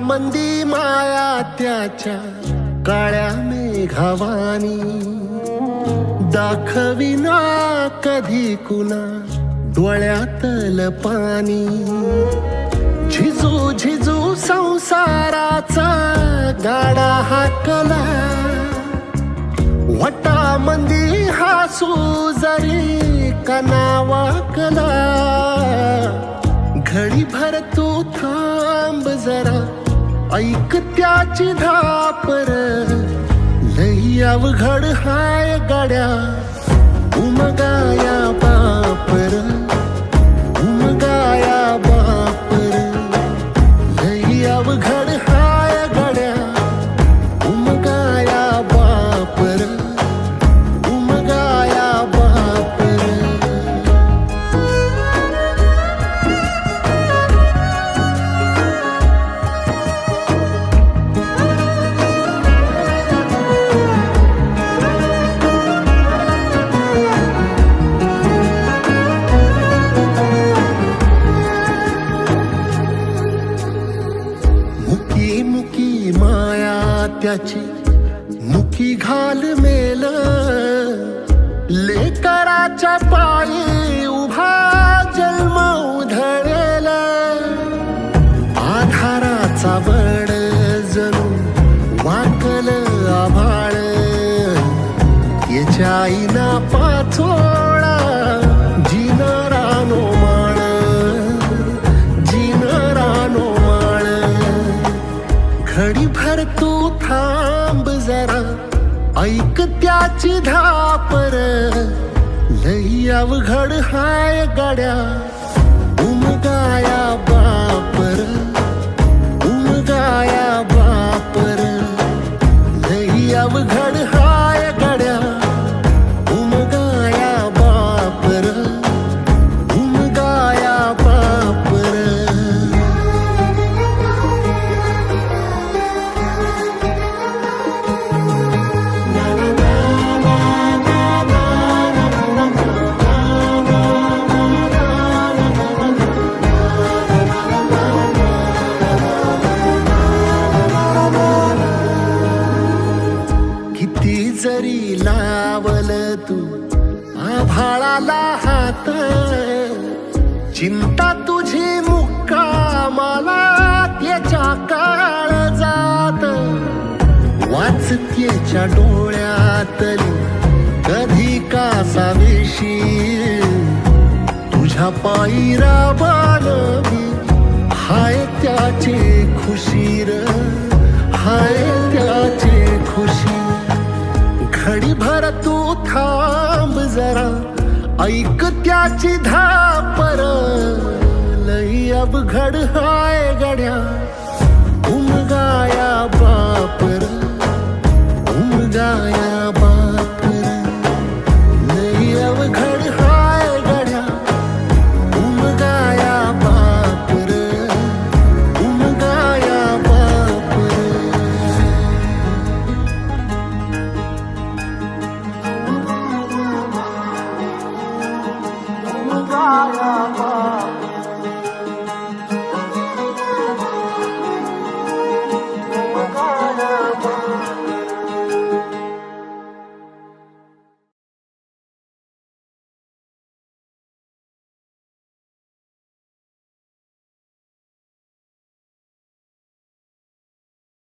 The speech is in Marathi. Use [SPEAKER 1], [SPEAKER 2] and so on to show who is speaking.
[SPEAKER 1] मंदी माया त्याच्या काळ्या मेघावानी, दाखविना कधी कुणा डोळ्यातल पाणी. झिजू झिजू संसाराचा गाडा हाकला, वटा मंदी हासू जरी कनावाकला. घडी भर तू थांब जरा, ऐक त्याची धापर. लई अवघड हाय गड्या, उमगाया बापर, उमगाया बापर. लई अवघड हाय गड्या, उमगाया बापर, उमगाया बापर. मुकी मुकी माया त्याची मुकी घाल मेल. लेकराच्या पायी उभा जन्म उधळेल. आधाराचा बड जणू वाकल आभाळ. याच्या आईना पाचोळा जिनारानो माळ, जिनारानो माळ. घडी भर तू थांब जरा, ऐक त्याची धापर. लई अवघड हाय गड्या, उमगाया बापर, उमगाया बापर. लई अवघड हाय गड्या, उमगाया बापर, उमगाया बापर. किती जरी लावल तू आभाळाला हात, चिंता तुझी मुक्कामाला त्याच्या काळजात. वाचकेच्या डोळ्यातली कधी कासाविशी, तुझ्या पायी राबानवी हाय त्याची खुशीर, हाय त्याची खुशी. घडी भर तू थांब जरा, ऐक त्याची धापर. लई अवघड हाय गड्या, उमगाया बापर, उमगाया बापर. लई अवघड हाय गड्या, उमगाया बापर, उमगाया बापर.
[SPEAKER 2] उमगाया